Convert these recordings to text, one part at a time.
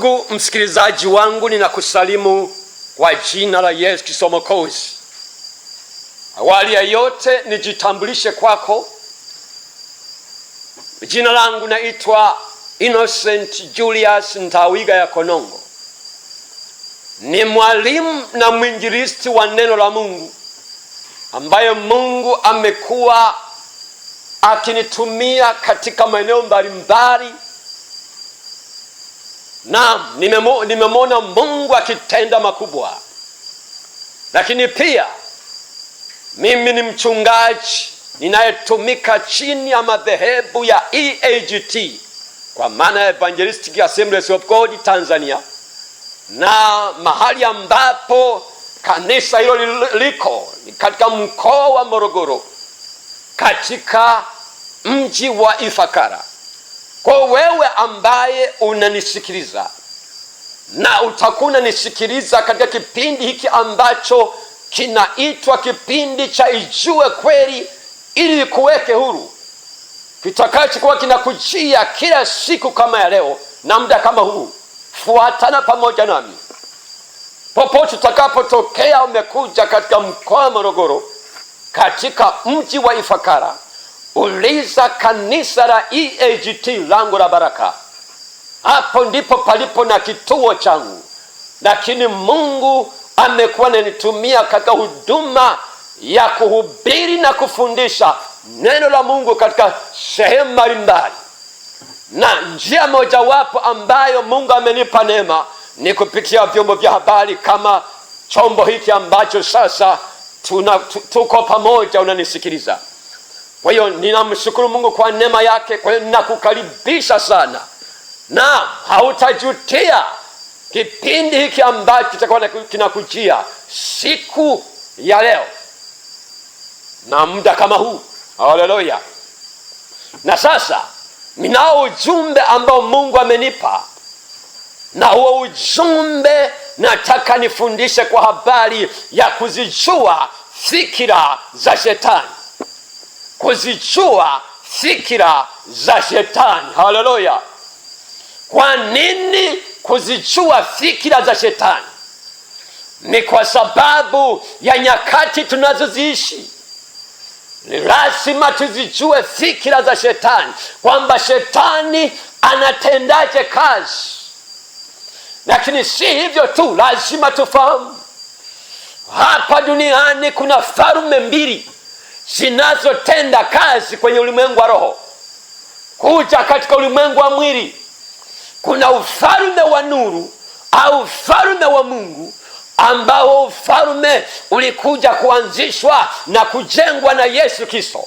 Ndugu msikilizaji wangu, ninakusalimu kwa jina la Yesu Kristo Mwokozi. Awali ya yote nijitambulishe kwako. Jina langu naitwa Innocent Julius Ntawiga ya Konongo. Ni mwalimu na mwinjilisti wa neno la Mungu ambayo Mungu amekuwa akinitumia katika maeneo mbalimbali. Na nimemwona Mungu akitenda makubwa. Lakini pia mimi ni mchungaji ninayetumika chini ya madhehebu ya EAGT, kwa maana ya Evangelistic Assemblies of God Tanzania, na mahali ambapo kanisa hilo liko ni katika mkoa wa Morogoro, katika mji wa Ifakara. Kwa wewe ambaye unanisikiliza na utakuna nisikiliza katika kipindi hiki ambacho kinaitwa kipindi cha Ijue Kweli ili kuweke huru, kitakachokuwa kinakujia kila siku kama ya leo na muda kama huu, fuatana pamoja nami popote utakapotokea. Umekuja katika mkoa wa Morogoro, katika mji wa Ifakara, uliza kanisa la EAGT Lango la Baraka. Hapo ndipo palipo na kituo changu. Lakini Mungu amekuwa ananitumia katika huduma ya kuhubiri na kufundisha neno la Mungu katika sehemu mbalimbali. Na njia mojawapo ambayo Mungu amenipa neema ni kupitia vyombo vya habari kama chombo hiki ambacho sasa tuko pamoja unanisikiliza. Kwa hiyo ninamshukuru Mungu kwa neema yake. Kwa hiyo ninakukaribisha sana, na hautajutia kipindi hiki ambacho kitakuwa kinakujia siku ya leo na muda kama huu. Haleluya. Na sasa ninao ujumbe ambao Mungu amenipa, na huo ujumbe nataka nifundishe kwa habari ya kuzijua fikira za shetani. Kuzijua fikira za shetani. Haleluya. Kwa nini kuzijua fikira za shetani? Ni kwa sababu ya nyakati tunazoziishi. Ni lazima tuzijue fikira za shetani, kwamba shetani anatendaje kazi. Lakini si hivyo tu, lazima tufahamu hapa duniani kuna falme mbili zinazotenda kazi kwenye ulimwengu wa roho kuja katika ulimwengu wa mwili. Kuna ufalme wa nuru au ufalme wa Mungu, ambao ufalme ulikuja kuanzishwa na kujengwa na Yesu Kristo.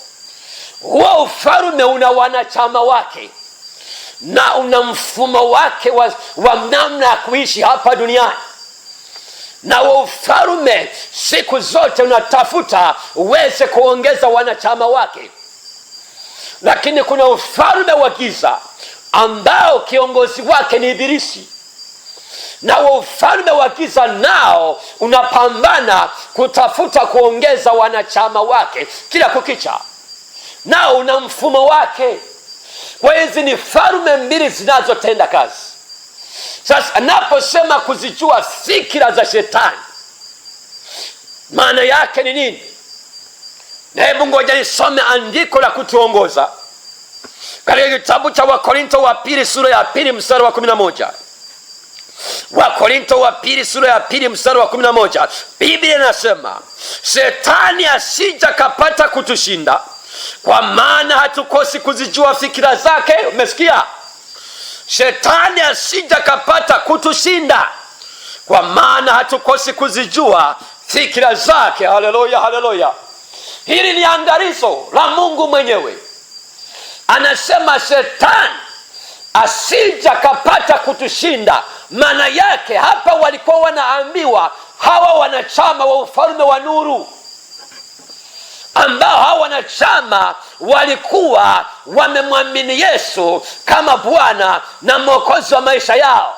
Huo ufalme una wanachama wake na una mfumo wake wa namna ya kuishi hapa duniani. Na huo ufalme siku zote unatafuta uweze kuongeza wanachama wake. Lakini kuna ufalme wa giza ambao kiongozi wake ni Ibilisi. Na huo ufalme wa giza nao unapambana kutafuta kuongeza wanachama wake kila kukicha, nao una mfumo wake. Kwa hizi ni falme mbili zinazotenda kazi. Sasa anaposema kuzijua fikira za shetani, maana yake ni nini? Na hebu ngoja nisome andiko la kutuongoza katika kitabu cha Wakorintho wa pili sura ya pili mstari wa 11. Wakorintho wa pili sura ya pili mstari wa 11. Biblia inasema, shetani asija kapata kutushinda, kwa maana hatukosi kuzijua fikira zake. Umesikia? Shetani asija kapata kutushinda, kwa maana hatukosi kuzijua fikira zake. Haleluya, haleluya. Hili ni angalizo la Mungu mwenyewe. Anasema shetani asija kapata kutushinda. Maana yake hapa walikuwa wanaambiwa hawa wanachama wa ufalme wa nuru, ambao hawa wanachama walikuwa wamemwamini Yesu kama Bwana na Mwokozi wa maisha yao,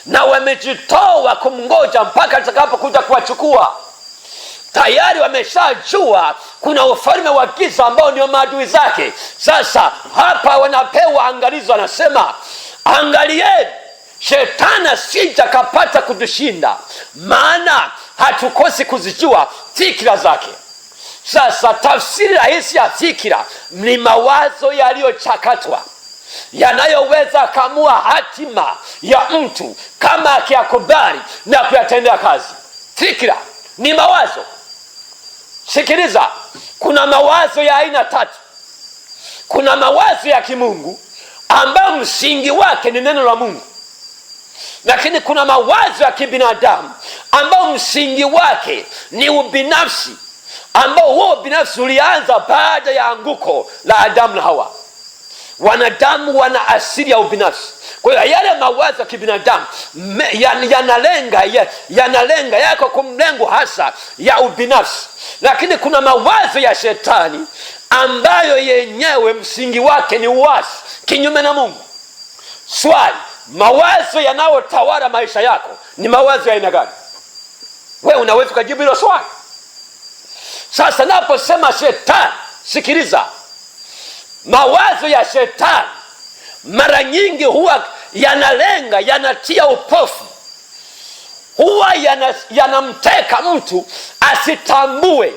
na wamejitoa kumngoja mpaka atakapokuja kuwachukua. Tayari wameshajua kuna ufalme wa giza ambao ndio maadui zake. Sasa hapa wanapewa angalizo, anasema angalieni Shetani asije kapata kutushinda, maana hatukosi kuzijua fikira zake. Sasa tafsiri rahisi ya fikira ni mawazo yaliyochakatwa yanayoweza kamua hatima ya mtu kama akiyakubali na kuyatendea kazi. Fikira ni mawazo. Sikiliza, kuna mawazo ya aina tatu. Kuna mawazo ya kimungu ambayo msingi wake ni neno la Mungu, lakini kuna mawazo ya kibinadamu ambayo msingi wake ni ubinafsi, ambao huo binafsi ulianza baada ya anguko la Adamu na Hawa. Wanadamu wana asili ya ubinafsi. Kwa hiyo yale mawazo ya kibinadamu yanalenga yako kumlengo hasa ya ubinafsi, lakini kuna mawazo ya shetani ambayo yenyewe msingi wake ni uasi, kinyume na Mungu. Swali, mawazo yanayotawala maisha yako ni mawazo ya aina gani? Wewe unaweza kujibu hilo swali. Sasa naposema shetani, sikiliza, mawazo ya shetani mara nyingi huwa yanalenga, yanatia upofu, huwa yanamteka mtu asitambue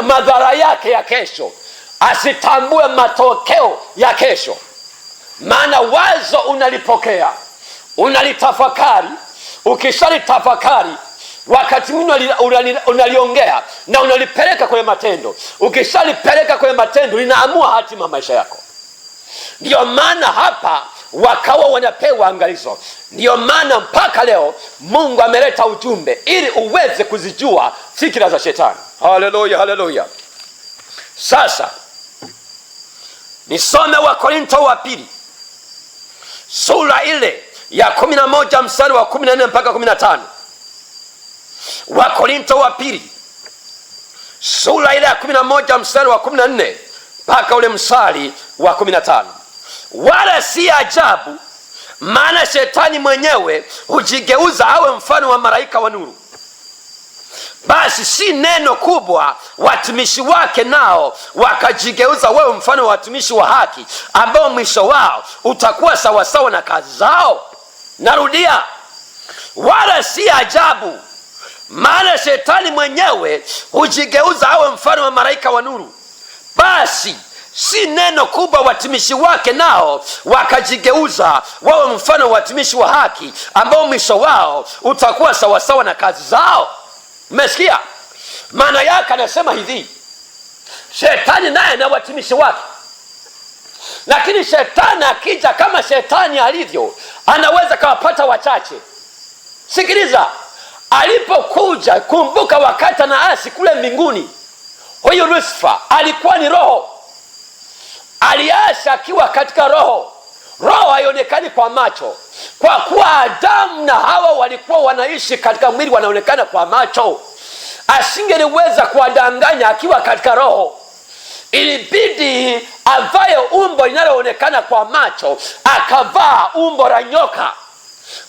madhara yake ya kesho, asitambue matokeo ya kesho. Maana wazo unalipokea, unalitafakari, ukishalitafakari wakati mwingine unaliongea na unalipeleka kwenye matendo. Ukishalipeleka kwenye matendo, linaamua hatima maisha yako. Ndiyo maana hapa wakawa wanapewa angalizo. Ndiyo maana mpaka leo Mungu ameleta ujumbe ili uweze kuzijua fikira za shetani. Haleluya, haleluya. Sasa nisome Wakorintho wa pili sura ile ya 11 mstari wa 14 mpaka 15. Wakorintho wa pili sura ile ya 11 mstari wa 14 mpaka ule mstari wa 15. Wala si ajabu, maana shetani mwenyewe hujigeuza awe mfano wa malaika wa nuru. Basi si neno kubwa watumishi wake nao wakajigeuza wewe mfano wa watumishi wa haki, ambao mwisho wao utakuwa sawasawa na kazi zao. Narudia, wala si ajabu, maana shetani mwenyewe hujigeuza awe mfano wa malaika wa nuru. Basi si neno kubwa watumishi wake nao wakajigeuza wawe mfano wa watumishi wa haki, ambao mwisho wao utakuwa sawasawa na kazi zao. Mmesikia? Maana yake anasema hivi, shetani naye na watumishi wake. Lakini shetani akija kama shetani alivyo, anaweza kawapata wachache. Sikiliza, alipokuja, kumbuka wakati anaasi kule mbinguni, huyu Lucifer alikuwa ni roho. Aliasi akiwa katika roho. Roho haionekani kwa macho, kwa kuwa Adamu na Hawa walikuwa wanaishi katika mwili, wanaonekana kwa macho. Asingeliweza kuwadanganya akiwa katika roho. Ilibidi avae umbo linaloonekana kwa macho, akavaa umbo la nyoka,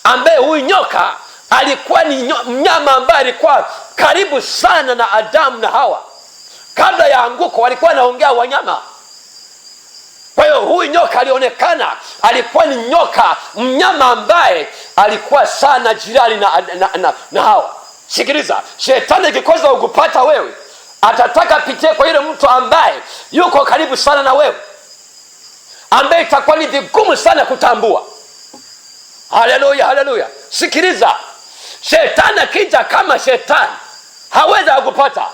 ambaye huyu nyoka alikuwa ni mnyama ambaye alikuwa karibu sana na Adamu na Hawa. Kabla ya anguko walikuwa wanaongea wanyama. Kwa hiyo huyu nyoka alionekana, alikuwa ni nyoka, mnyama ambaye alikuwa sana jirani na Hawa. Sikiliza, shetani ikikosa ukupata wewe, atataka pitie kwa yule mtu ambaye yuko karibu sana na wewe, ambaye itakuwa ni vigumu sana kutambua. Haleluya, haleluya. Sikiliza, shetani akija kama shetani hawezi kukupata.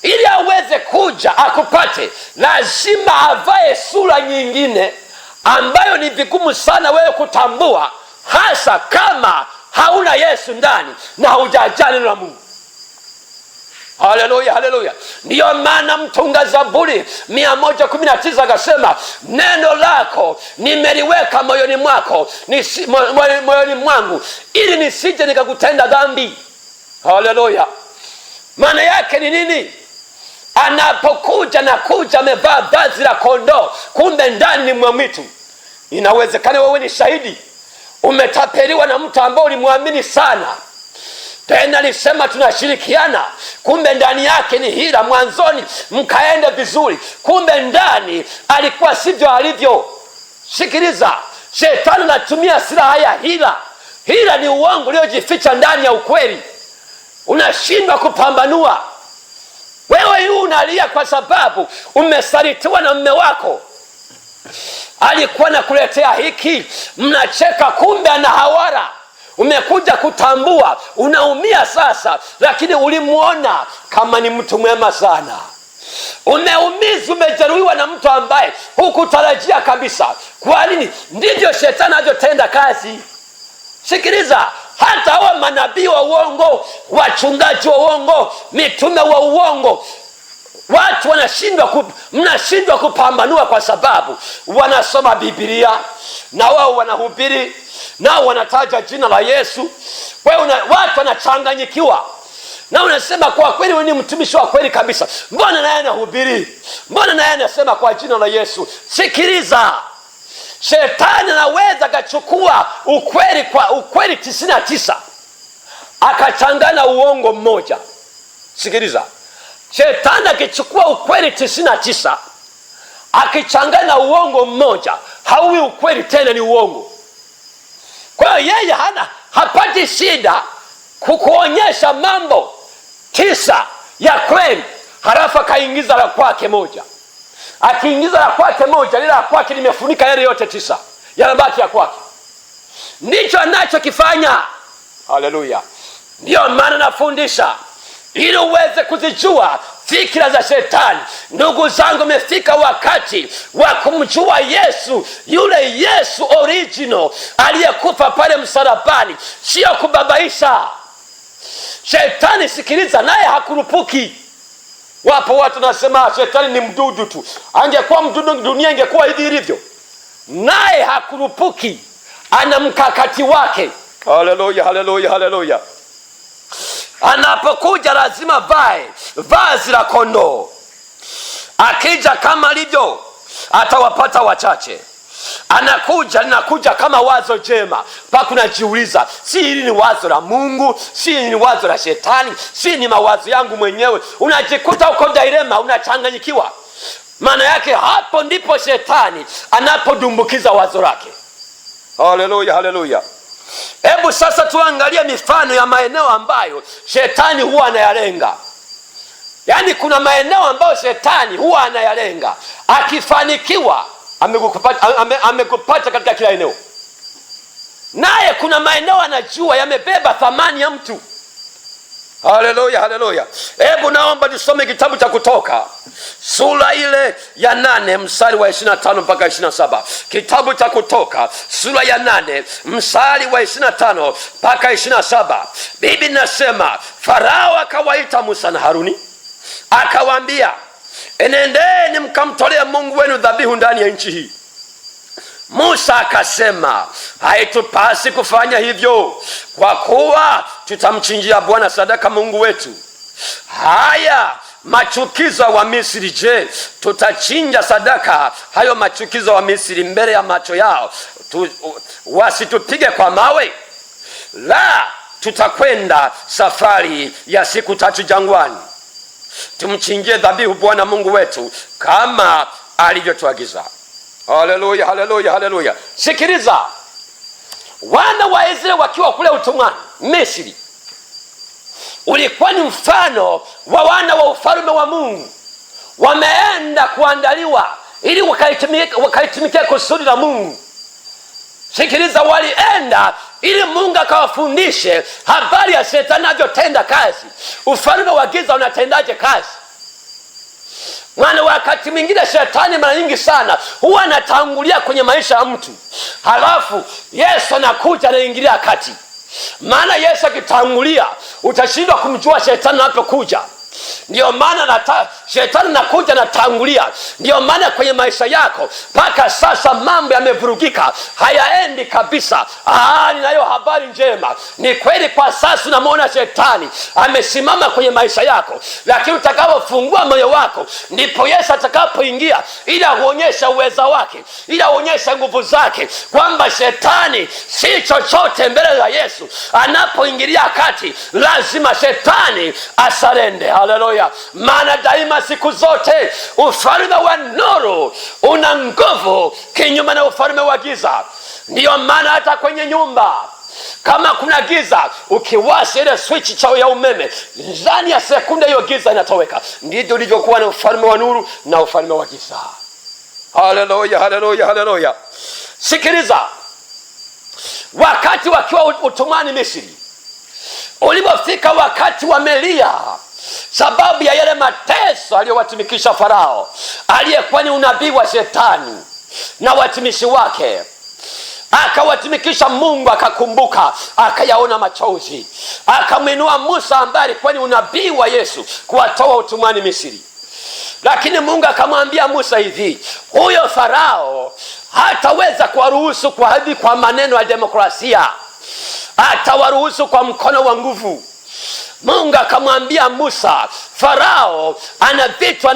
Ili aweze kuja akupate, lazima avae sura nyingine ambayo ni vigumu sana wewe kutambua, hasa kama hauna Yesu ndani na hujajaa neno la Mungu. Haleluya, haleluya. Ndiyo maana mtunga Zaburi 119 akasema, neno lako nimeliweka moyoni mwako, moyoni mwangu, ili nisije nikakutenda dhambi. Haleluya. Maana yake ni nini? Anapokuja na kuja amevaa vazi la kondoo, kumbe ndani ni mwitu. Inawezekana wewe ni shahidi, umetapeliwa na mtu ambaye ulimwamini sana, tena alisema tunashirikiana, kumbe ndani yake ni hila. Mwanzoni mkaenda vizuri, kumbe ndani alikuwa sivyo alivyo. Sikiliza, Shetani anatumia silaha ya hila. Hila ni uongo uliojificha ndani ya ukweli, unashindwa kupambanua. Wewe unalia kwa sababu umesalitiwa na mume wako, alikuwa nakuletea hiki, mnacheka, kumbe ana hawara. Umekuja kutambua, unaumia sasa, lakini ulimuona kama ni mtu mwema sana. Umeumizwa, umejeruhiwa na mtu ambaye hukutarajia kabisa. Kwa nini? Ndivyo shetani anavyotenda kazi. Sikiliza, hata hawa manabii wa uongo, wachungaji wa uongo, mitume wa uongo, watu mnashindwa kupambanua kwa sababu wanasoma Biblia na wao wanahubiri, nao wanataja jina la Yesu. Watu wanachanganyikiwa na unasema kwa kweli wewe ni mtumishi wa kweli kabisa, mbona naye anahubiri, mbona naye anasema kwa jina la Yesu? Sikiliza, shetani anaweza akachukua ukweli 99 akachangana uongo mmoja. Sikiliza, shetani akichukua ukweli 99 akichangana uongo mmoja, hauwi ukweli tena, ni uongo. Kwa hiyo yeye hapati shida kukuonyesha mambo 9 ya kweli, halafu akaingiza la kwake moja. Akiingiza la kwake moja, lile la kwake limefunika yale yote 9, yanabaki ya kwake. Ndicho anachokifanya. Haleluya! Ndio maana nafundisha ili uweze kuzijua fikira za shetani. Ndugu zangu, umefika wakati wa kumjua Yesu, yule Yesu original aliyekufa pale msalabani, sio kubabaisha shetani. Sikiliza, naye hakurupuki. Wapo watu nasema shetani ni mdudu tu. Angekuwa mdudu, dunia ingekuwa hivi ilivyo. Naye hakurupuki, ana mkakati wake. Haleluya, haleluya, haleluya. Anapokuja lazima vazi la kondoo. Akija kama alivyo, atawapata wachache. Linakuja kama wazo jema. Mpaka unajiuliza, si hili ni wazo la Mungu, si hili ni wazo la shetani, si ni mawazo yangu mwenyewe. Unajikuta uko dilema, unachanganyikiwa. Maana yake hapo ndipo shetani anapodumbukiza wazo lake. Haleluya, haleluya. Hebu sasa tuangalie mifano ya maeneo ambayo shetani huwa anayalenga. Yaani kuna maeneo ambayo shetani huwa anayalenga. Akifanikiwa amekupata katika kila eneo. Naye kuna maeneo anajua yamebeba thamani ya mtu. Haleluya, haleluya. Hebu naomba tusome kitabu cha Kutoka sura ile ya 8 mstari wa 25 mpaka 27. Kitabu cha Kutoka sura ya 8 mstari wa 25 mpaka 27. Biblia inasema, Farao akawaita Musa na Haruni akawaambia, enendeni mkamtolee Mungu wenu dhabihu ndani ya nchi hii. Musa akasema, haitupasi kufanya hivyo, kwa kuwa tutamchinjia Bwana sadaka Mungu wetu. Haya machukizo wa Misri, je, tutachinja sadaka hayo machukizo wa Misri mbele ya macho yao, wasitupige kwa mawe? La, tutakwenda safari ya siku 3 jangwani, tumchinjie dhabihu Bwana Mungu wetu kama alivyotuagiza. Haleluya, haleluya, haleluya. Sikiliza, wana wa Israeli wakiwa kule utumwani Misri, ulikuwa ni mfano wa wana wa ufalme wa Mungu. Wameenda kuandaliwa ili wakaitumikia kusudi la Mungu. Sikiliza, walienda ili Mungu akawafundishe habari ya shetani anavyotenda kazi. Ufalme wa giza unatendaje kazi? Maana wakati mwingine shetani mara nyingi sana huwa anatangulia kwenye maisha ya mtu, halafu Yesu anakuja anaingilia kati. Maana Yesu akitangulia utashindwa kumjua shetani anapokuja. Ndio maana shetani anakuja na tangulia. Ndio maana kwenye maisha yako mpaka sasa mambo yamevurugika, hayaendi kabisa. Ninayo habari njema. Ni kweli kwa sasa unamwona shetani amesimama kwenye maisha yako, lakini utakapofungua moyo wako ndipo Yesu atakapoingia ili aonyeshe uweza wake, ili aonyeshe nguvu zake, kwamba shetani si chochote mbele za Yesu. Anapoingilia kati lazima shetani asarende. Haleluya. Maana daima siku zote ufalme wa nuru una nguvu kinyume na ufalme wa giza. Ndiyo maana hata kwenye nyumba kama kuna giza, ukiwasha ile switch chao ya umeme, ndani ya sekunde hiyo giza inatoweka. Ndivyo ulivyokuwa na ufalme wa nuru na ufalme wa giza. Haleluya, haleluya, haleluya. Sikiliza, wakati wakiwa utumwani Misri, ulipofika wakati wamelia sababu ya yale mateso aliyowatumikisha Farao, aliyekuwa ni unabii wa Shetani na watumishi wake, akawatumikisha Mungu, akakumbuka, akayaona machozi, akamwinua Musa ambaye alikuwa ni unabii wa Yesu kuwatoa utumwani Misri. Lakini Mungu akamwambia Musa hivi, huyo Farao hataweza kuwaruhusu kwa maneno ya demokrasia, atawaruhusu kwa mkono wa nguvu. Mungu akamwambia Musa, Farao ana vitu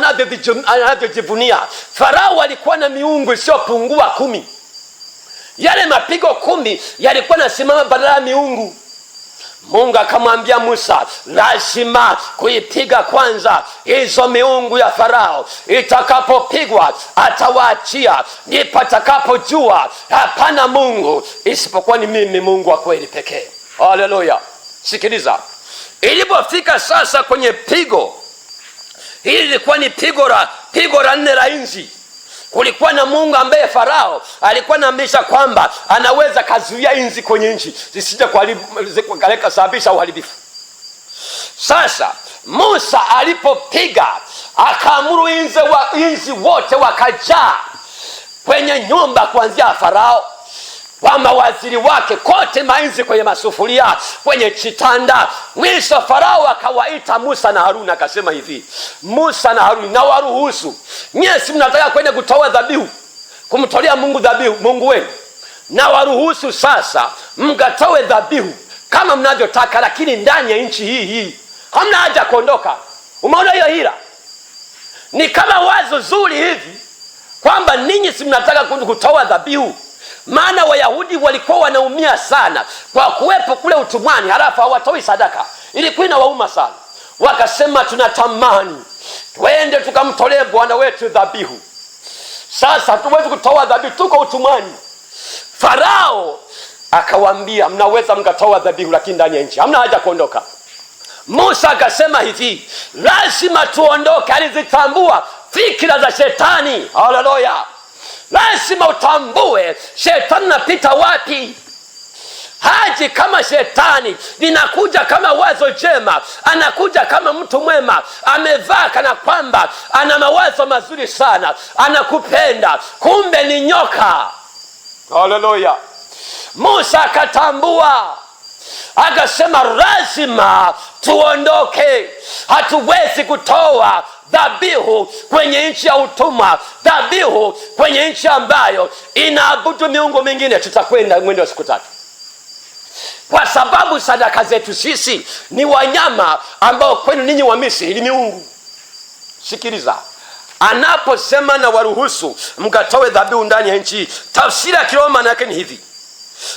anavyojivunia. Farao alikuwa na miungu isiyopungua 10. Yale mapigo 10 yalikuwa nasimama badala ya miungu. Mungu akamwambia Musa, lazima kuipiga kwanza hizo miungu ya Farao. Itakapopigwa atawaachia, ndipo atakapojua hapana Mungu isipokuwa ni mimi, Mungu wa kweli pekee. Haleluya. Sikiliza, ilipofika sasa kwenye pigo hili, lilikuwa ni pigo la 4 la inzi. Kulikuwa na Mungu ambaye Farao alikuwa anaamrisha kwamba anaweza kazuia inzi kwenye nchi zisije kukaleka sababisha uharibifu. Sasa Musa alipopiga, akaamuru inzi wote wakajaa kwenye nyumba, kuanzia Farao wa mawaziri wake kote, mainzi kwenye masufuria, kwenye chitanda. Mwisho Farao akawaita Musa na Haruni, akasema hivi, Musa na Haruni, na waruhusu nyie, si mnataka kwenda kutoa dhabihu, kumtolea Mungu dhabihu, Mungu wenu, na waruhusu sasa mkatoe dhabihu kama mnavyotaka, lakini ndani ya nchi hii hamna haja kuondoka. Umeona hiyo hila? Ni kama wazo zuri hivi kwamba ninyi si mnataka kutoa dhabihu. Maana Wayahudi walikuwa wanaumia sana kwa kuwepo kule utumwani, halafu hawatoi sadaka. Ilikuwa inawauma sana. Wakasema, tunatamani twende tukamtolee Bwana wetu dhabihu. Sasa hatuwezi kutoa dhabihu, tuko utumwani. Farao akawaambia, mnaweza mkatoa dhabihu, lakini ndani ya nchi hamna haja kuondoka. Musa akasema hivi, lazima tuondoke. Alizitambua fikira za Shetani. Haleluya. Lazima utambue Shetani napita wapi. Haji kama Shetani, linakuja kama wazo jema, anakuja kama mtu mwema, amevaa kana kwamba ana mawazo mazuri sana, anakupenda, kumbe ni nyoka. Haleluya. Musa akatambua, akasema lazima tuondoke. Hatuwezi kutoa dhabihu kwenye nchi ya utumwa, dhabihu kwenye nchi ambayo inaabudu miungu mingine. Tutakwenda mwendo wa siku 3, kwa sababu sadaka zetu sisi ni wanyama ambao kwenu ninyi wa Misri ni miungu. Sikiliza, anaposema na waruhusu mkatoe dhabihu ndani ya nchi, tafsiri ya Kiroma yake ni hivi: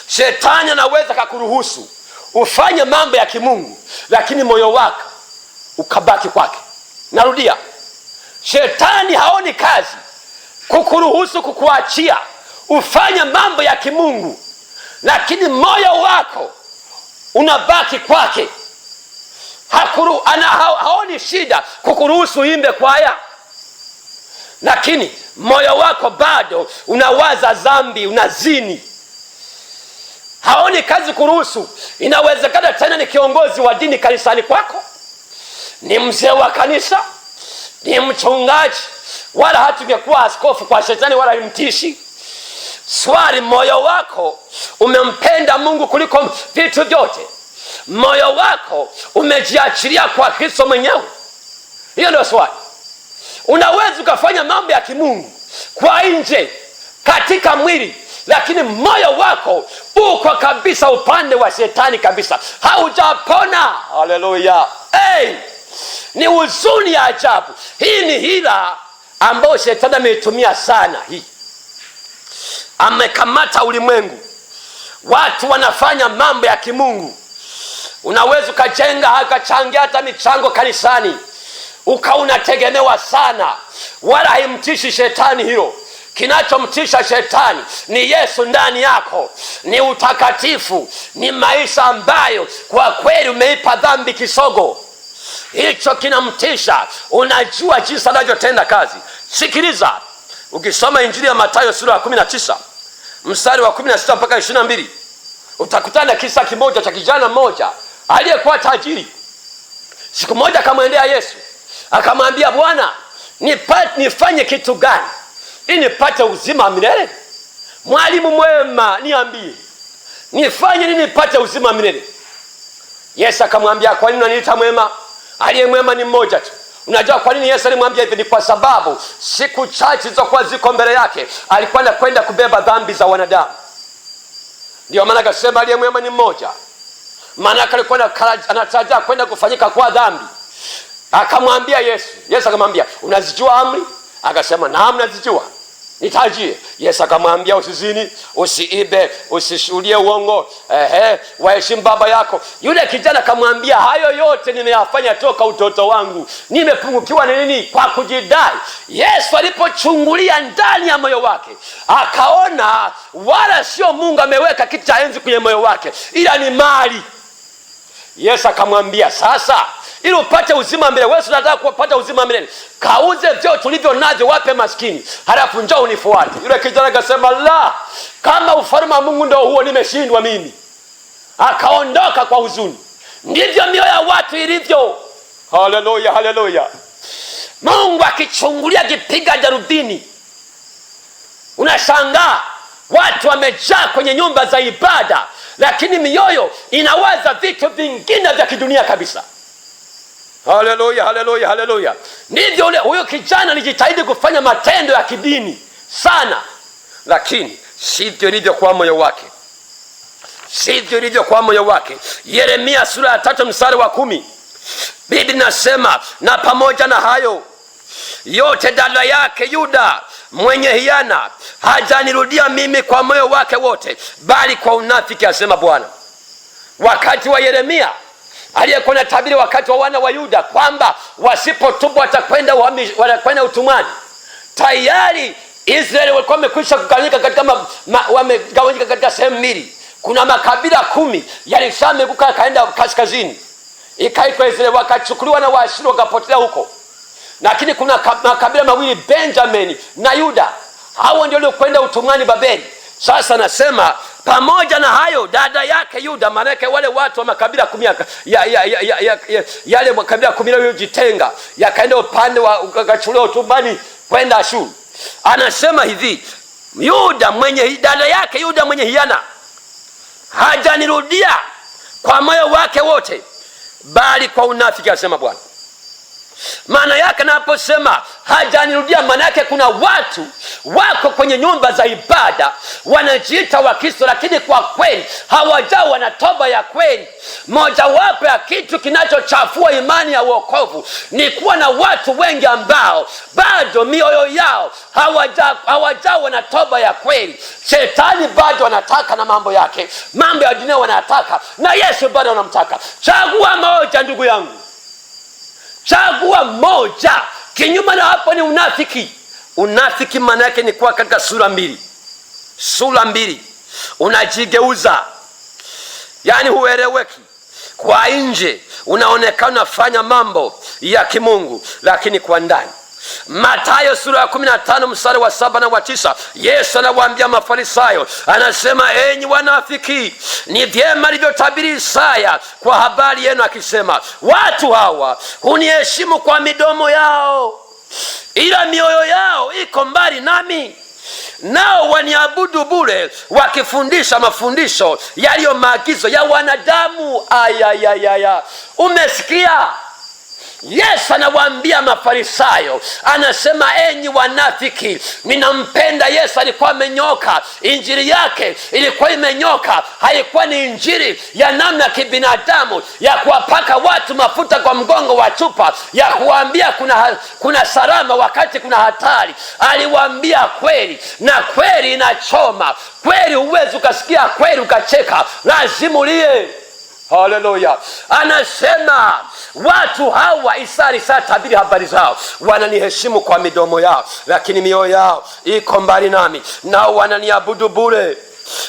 Shetani anaweza kukuruhusu ufanye mambo ya kimungu, lakini moyo wako ukabaki kwake. Narudia, Shetani haoni kazi kukuruhusu, kukuachia ufanye mambo ya kimungu, lakini moyo wako unabaki kwake. Haoni shida kukuruhusu imbe kwaya, lakini moyo wako bado unawaza dhambi, unazini. Haoni kazi kuruhusu. Inawezekana tena ni kiongozi wa dini kanisani kwako, ni mzee wa kanisa, ni mchungaji, wala hatungekuwa askofu kwa Shetani wala imtishi. Swali, moyo wako umempenda Mungu kuliko vitu vyote? Moyo wako umejiachilia kwa Kristo mwenyewe? Hiyo ndio swali. Unaweza ukafanya mambo ya kimungu kwa nje katika mwili, lakini moyo wako uko kabisa upande wa Shetani kabisa, haujapona. Haleluya. Ni huzuni ya ajabu. Hii ni hila ambayo Shetani ameitumia sana. Hii amekamata ulimwengu, watu wanafanya mambo ya kimungu. Unaweza ukachangia hata michango kanisani, unategemewa sana, wala haimtishi Shetani hilo. Kinachomtisha shetani ni Yesu ndani yako, ni utakatifu, ni maisha ambayo kwa kweli umeipa dhambi kisogo. Hicho kinamtisha. Unajua jinsi anavyotenda kazi. Sikiliza, ukisoma Injili ya Mathayo sura ya 19 mstari wa 16 mpaka 22, utakutana kisa kimoja cha kijana mmoja aliyekuwa tajiri. Siku moja akamwendea Yesu akamwambia, Bwana, nifanye kitu gani ili nipate uzima wa milele? Mwalimu mwema, niambie nifanye nini nipate uzima wa milele? Yesu akamwambia, kwa nini unaniita mwema? Aliye mwema ni mmoja tu. Unajua kwa nini Yesu alimwambia hivi? Ni kwa sababu siku chache zilizokuwa ziko mbele yake alikuwa anakwenda kubeba dhambi za wanadamu. Ndio maana akasema aliye mwema ni mmoja. Maana alikuwa anatarajia kwenda kufanyika kwa dhambi. Akamwambia Yesu akamwambia, unazijua amri? Akasema, naam nazijua. Nitajie. Yesu akamwambia, usizini, usiibe, usishuhudie uongo, waheshimu baba yako. Yule kijana akamwambia, hayo yote nimeyafanya toka utoto wangu, nimepungukiwa na nini? Kwa kujidai. Yesu alipochungulia ndani ya moyo wake akaona wala sio Mungu ameweka kiti cha enzi kwenye moyo wake, ila ni mali. Yesu akamwambia, sasa ili upate uzima milele, wewe unataka kupata uzima milele, kauze vyote ulivyo navyo wape maskini, halafu njoo unifuate. Yule kijana akasema, la, kama ufalme wa Mungu ndio huo, nimeshindwa mimi. Akaondoka kwa huzuni. Ndivyo mioyo ya watu ilivyo. Haleluya, haleluya. Mungu akichungulia kipiga darubini, unashangaa watu wamejaa kwenye nyumba za ibada, lakini mioyo inawaza vitu vingine vya kidunia kabisa. Haleluya, haleluya, haleluya. Ndivyo huyo kijana alijitahidi kufanya matendo ya kidini sana, lakini sivyo ilivyo kwa moyo wake. Sivyo ilivyo kwa moyo wake. Yeremia sura ya 3 mstari wa 10, Biblia inasema, na pamoja na hayo yote dada yake Yuda mwenye hiana hajanirudia mimi kwa moyo wake wote, bali kwa unafiki, asema Bwana. Wakati wa Yeremia aliyekuwa na tabiri wakati wa wana wa Yuda kwamba wasipotubu watakwenda utumwani, tayari Israeli walikuwa wamekwisha kugawanyika katika sehemu mbili. Kuna makabila 10 yalishameguka yakaenda kaskazini, ikaitwa Israeli, wakachukuliwa na Waashuru wakapotea huko. Lakini kuna makabila mawili, Benjamin na Yuda, hao ndio waliokwenda utumwani Babeli. Sasa nasema pamoja na hayo dada yake Yuda, maana yake wale watu wa makabila 10 yale makabila 10 yaliyojitenga yakaenda upande wa kachukuliwa utumwani kwenda Ashuru. Anasema hivi, dada yake Yuda mwenye hiana hajanirudia kwa moyo wake wote, bali kwa unafiki, asema Bwana. Maana yake naposema hajanirudia, maana yake kuna watu wako kwenye nyumba za ibada wanajiita Wakristo, lakini kwa kweli hawajawa na toba ya kweli. Mojawapo ya kitu kinachochafua imani ya wokovu ni kuwa na watu wengi ambao bado mioyo yao hawajawa na toba ya kweli. Shetani bado wanataka na mambo yake, mambo ya dunia wanataka, na Yesu bado anamtaka. Chagua moja, ndugu yangu, chagua moja. Kinyume na hapo ni unafiki. Unafiki maana yake ni kuwa katika sura mbili. Unajigeuza, yani hueleweki. Kwa nje unaonekana unafanya mambo ya kimungu, lakini kwa ndani. Mathayo sura ya 15 mstari wa 7 na wa 9, Yesu anawaambia Mafarisayo, anasema, enyi wanafiki, ni vyema alivyotabiri Isaya kwa habari yenu akisema, watu hawa huniheshimu kwa midomo yao, ila mioyo yao iko mbali nami, nao waniabudu bure, wakifundisha mafundisho yaliyo maagizo ya wanadamu. Ayayayaya, umesikia? Yesu anawaambia Mafarisayo, anasema, enyi wanafiki. Ninampenda Yesu, alikuwa amenyoka, injili yake ilikuwa imenyoka, haikuwa ni injili ya namna ya kibinadamu ya kuwapaka watu mafuta kwa mgongo wa chupa, ya kuwaambia kuna salama wakati kuna hatari. Aliwaambia kweli, na kweli inachoma. Kweli huwezi ukasikia kweli ukacheka, lazima ulie. Haleluya. Anasema watu hawa, Isaya tabiri habari zao, wananiheshimu kwa midomo yao, lakini mioyo yao iko mbali nami, nao wananiabudu bure,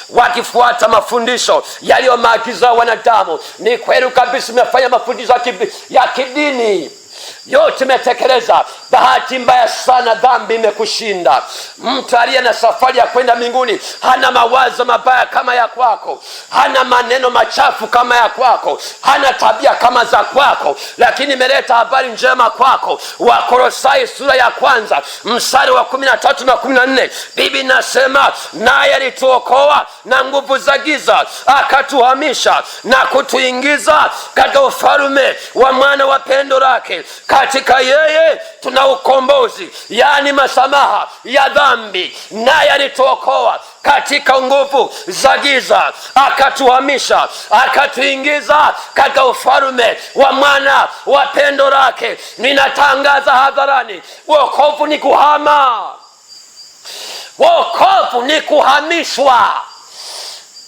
wakifuata mafundisho yaliyo maagizo ya wanadamu. Ni kweli kabisa, umefanya mafundisho ya kidini yote umetekeleza. Bahati mbaya sana, dhambi imekushinda. Mtu aliye na safari ya kwenda mbinguni hana mawazo mabaya kama ya kwako, hana maneno machafu kama ya kwako, hana tabia kama za kwako, lakini imeleta habari njema kwako. Wakolosai sura ya 1 mstari wa 13 na 14, Biblia inasema, naye alituokoa na nguvu za giza, akatuhamisha na kutuingiza katika ufalme wa mwana wa pendo lake. Katika yeye tuna ukombozi, yani masamaha ya dhambi. Naye alituokoa katika nguvu za giza, akatuhamisha, akatuingiza katika ufalme wa mwana wa pendo lake. Ninatangaza hadharani, wokovu ni kuhama. Wokovu ni kuhamishwa,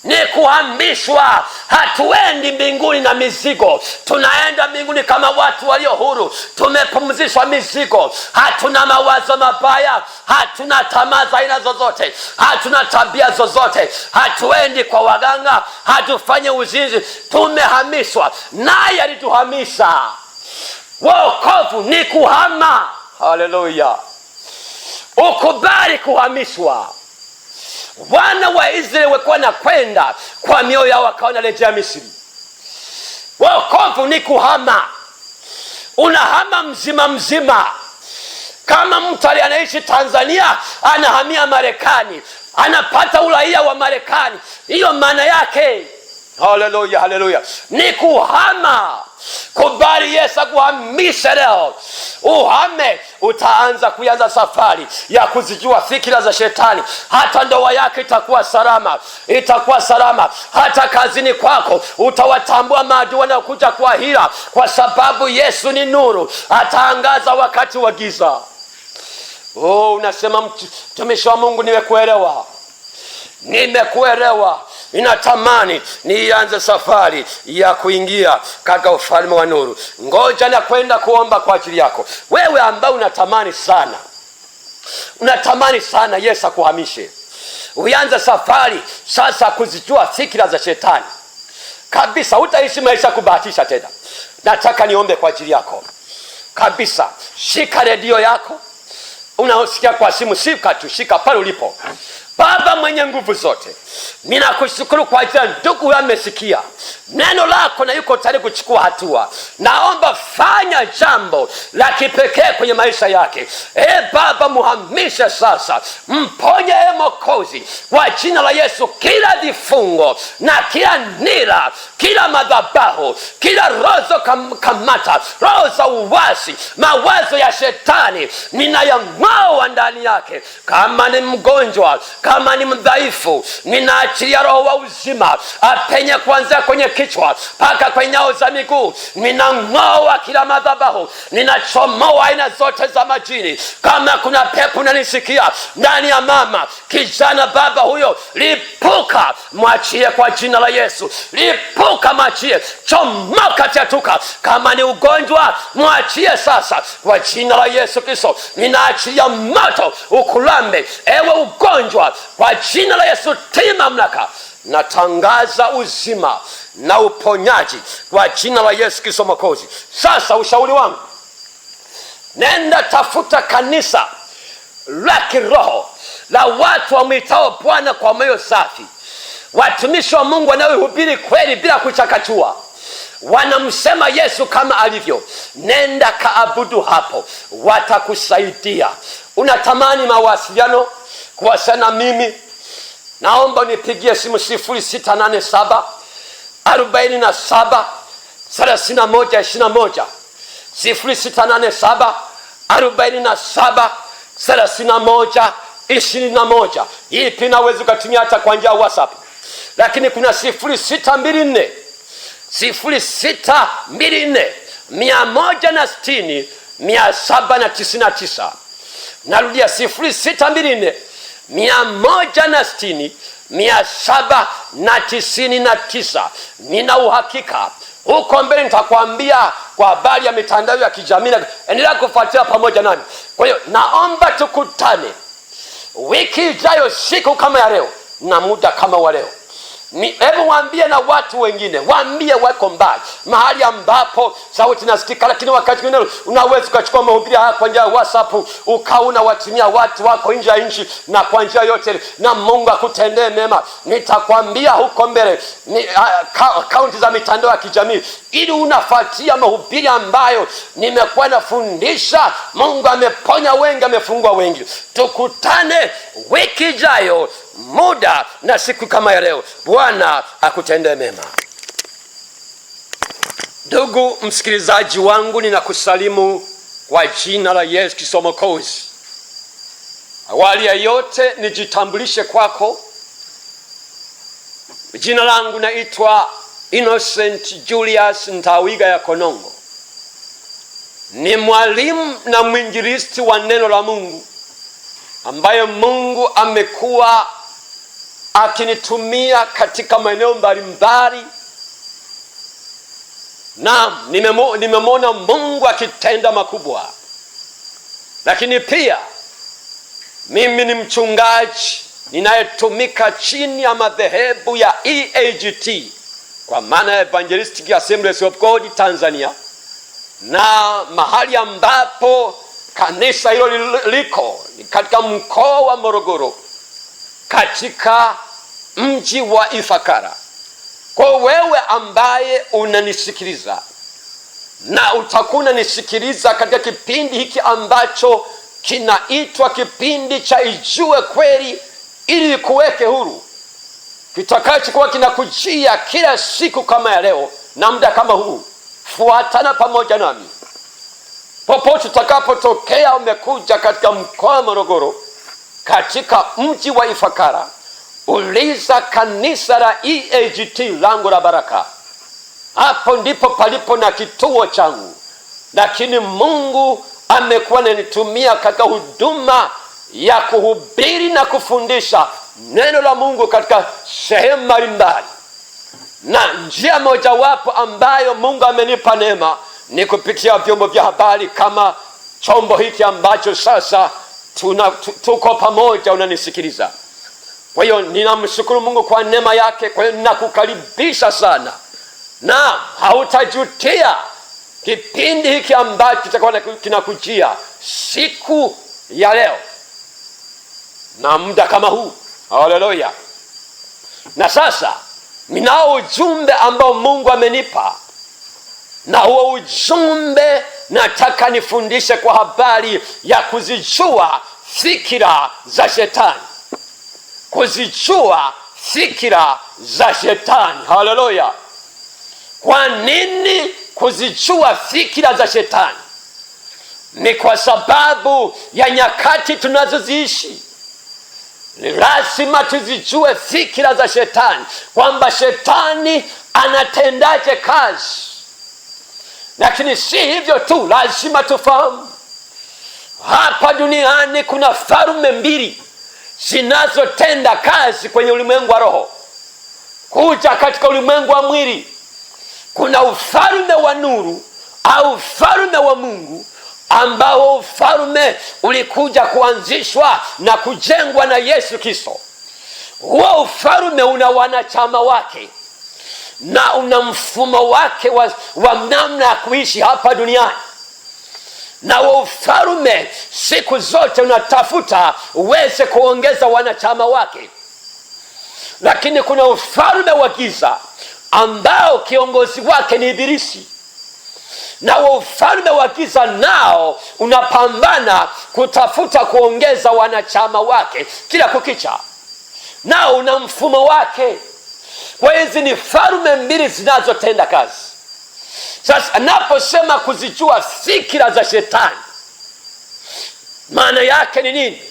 ni kuhamishwa. Hatuendi mbinguni na mizigo, tunaenda mbinguni kama watu walio huru. Tumepumzishwa mizigo, hatuna mawazo mabaya, hatuna tamaa za aina zozote, hatuna tabia zozote, hatuendi kwa waganga, hatufanye uzinzi. Tumehamishwa, naye alituhamisha. Wokovu ni kuhama. Haleluya. Ukubali kuhamishwa. Wana wa Israeli walikuwa na kwenda kwa mioyo yao, wakaona rejea Misri. Wokovu ni kuhama. Unahama mzima mzima. Kama mtu anaishi Tanzania anahamia Marekani, anapata uraia wa Marekani, hiyo maana yake, haleluya, haleluya, ni kuhama. Kubali Yesu akuhamishe leo, uhame. Utaanza kuanza safari ya kuzijua fikira za shetani. Hata ndoa yake itakuwa salama, itakuwa salama. Hata kazini kwako utawatambua maadui wanaokuja kwa hila, kwa sababu Yesu ni nuru, ataangaza wakati wa giza. Unasema, mtumishi wa Mungu, nimekuelewa, nimekuelewa. Ninatamani nianze safari ya kuingia katika ufalme wa nuru. Ngoja na kwenda kuomba kwa ajili yako. Wewe ambaye unatamani sana Yesu akuhamishe, uanze safari sasa kuzijua fikira za shetani kabisa. Utaishi maisha kubahatisha tena. Nataka niombe kwa ajili yako kabisa. Shika redio yako, unaosikia kwa simu, shika pale ulipo. Baba mwenye nguvu zote, ninakushukuru kwa ajili ya ndugu amesikia neno lako na yuko tayari kuchukua hatua. Naomba fanya jambo la kipekee kwenye maisha yake. Baba, muhamishe sasa, mponye Mwokozi, kwa jina la Yesu. Kila vifungo na kila nira, kila madhabahu, kila roho kamata, roho za uasi, mawazo ya shetani, ninayang'oa ndani yake. Kama ni mgonjwa, kama ni mdhaifu, ninaachilia roho wa uzima apenye kuanzia kwenye kichwa mpaka kwenye nyayo za miguu. Ninang'oa kila madhabahu, ninachomoa aina zote za majini. Kama kuna pepo unanisikia ndani ya mama, kijana, baba huyo, lipuka, mwachie kwa jina la Yesu. Lipuka, mwachie, chomoka, tatuka. Kama ni ugonjwa, mwachie sasa kwa jina la Yesu Kristo. Ninaachilia moto ukulambe, ewe ugonjwa, kwa jina la Yesu. Tii mamlaka. Natangaza uzima na uponyaji kwa jina la Yesu Kristo Mwokozi. Sasa ushauri wangu, nenda tafuta kanisa la kiroho la watu wamwitao Bwana kwa moyo safi, watumishi wa Mungu wanaohubiri kweli bila kuchakachua, wanamsema Yesu kama alivyo. Nenda kaabudu hapo, watakusaidia. Unatamani mawasiliano kuwasiliana mimi, naomba unipigie simu 0687 47 31 0687 47 31 21. Ipi naweza kutumia hata kwa njia ya WhatsApp. Lakini kuna 0624 160 799. Narudia 0624 160 799. Nina uhakika huko mbele nitakwambia kwa habari ya mitandao ya kijamii. Endelea kufuatilia pamoja nami. Kwa hiyo naomba tukutane wiki ijayo, siku kama ya leo na muda kama wa leo. Hebu waambie na watu wengine, waambie wako mbali, mahali ambapo sauti nasikika. Lakini wakati mwingine unaweza ukachukua mahubiri haya kwa njia ya WhatsApp ukauna watumia watu wako nje ya nchi, na kwa njia yote, na Mungu akutendee mema. Nitakwambia huko mbele akaunti za mitandao ya kijamii, ili unafuatia mahubiri ambayo nimekuwa nafundisha. Mungu ameponya wengi, amefungua wengi. Tukutane wiki ijayo, muda na siku kama ya leo. Bwana akutendee mema. Ndugu msikilizaji wangu, ninakusalimu kwa jina la Yesu Kristo Mwokozi. Awali ya yote nijitambulishe kwako. Jina langu naitwa Innocent Julius Ntawiga ya Konongo. Ni mwalimu na mwinjilisti wa neno la Mungu ambaye Mungu amekuwa akinitumia katika maeneo mbalimbali. Naam, nimemwona Mungu akitenda makubwa. Lakini pia mimi ni mchungaji ninayetumika chini ya madhehebu ya EAGT, kwa maana Evangelistic Assemblies of God Tanzania, na mahali ambapo kanisa hilo liko ni katika mkoa wa Morogoro, katika mji wa Ifakara. Kwa wewe ambaye unanisikiliza na utakuna nisikiliza katika kipindi hiki ambacho kinaitwa kipindi cha Ijue Kweli ili kuweke huru, kitakachokuwa kinakujia kila siku kama ya leo na muda kama huu, fuatana pamoja nami popote utakapotokea. Umekuja katika mkoa wa Morogoro, katika mji wa Ifakara, uliza kanisa la EAGT Lango la Baraka. Hapo ndipo palipo na kituo changu. Lakini Mungu amekuwa ananitumia katika huduma ya kuhubiri na kufundisha neno la Mungu katika sehemu mbalimbali, na njia mojawapo ambayo Mungu amenipa neema ni kupitia vyombo vya habari kama chombo hiki ambacho sasa tuko pamoja, unanisikiliza. Kwa hiyo ninamshukuru Mungu kwa neema yake. Kwa hiyo ninakukaribisha sana, na hautajutia kipindi hiki ambacho kitakuwa kinakujia siku ya leo na muda kama huu. Haleluya. Na sasa ninao ujumbe ambao Mungu amenipa, na huo ujumbe nataka nifundishe kwa habari ya kuzijua fikira za Shetani. Kuzijua fikira za Shetani. Haleluya. Kwa nini kuzijua fikira za Shetani? Ni kwa sababu ya nyakati tunazoziishi. Ni lazima tuzijue fikira za Shetani, kwamba Shetani anatendaje kazi. Lakini si hivyo tu, lazima tufahamu hapa duniani kuna falme mbili zinazotenda kazi kwenye ulimwengu wa roho kuja katika ulimwengu wa mwili. Kuna ufalme wa nuru au ufalme wa Mungu, ambao ufalme ulikuja kuanzishwa na kujengwa na Yesu Kristo. Huo ufalme una wanachama wake na una mfumo wake wa namna ya kuishi hapa duniani. Na huo ufalme siku zote unatafuta uweze kuongeza wanachama wake. Lakini kuna ufalme wa giza ambao kiongozi wake ni Ibilisi. Na huo ufalme wa giza nao unapambana kutafuta kuongeza wanachama wake kila kukicha, nao una mfumo wake. Kwa hizi ni falme mbili zinazotenda kazi. Sasa anaposema kuzijua fikira za Shetani, maana yake ni nini?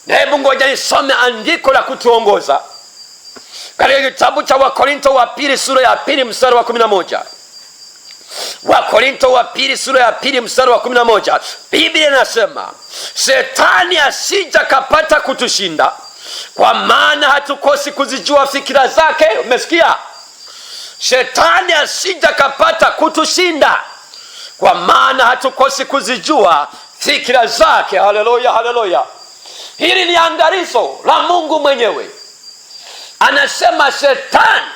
Na hebu ngoja nisome andiko la kutuongoza katika kitabu cha Wakorinto wa pili sura ya pili mstari wa 11. Wakorinto wa pili sura ya pili mstari wa 11. Biblia inasema, Shetani asija kapata kutushinda, kwa maana hatukosi kuzijua fikira zake. Umesikia? Shetani asija kapata kutushinda, kwa maana hatukosi kuzijua fikira zake. Haleluya, haleluya. Hili ni angalizo la Mungu mwenyewe. Anasema shetani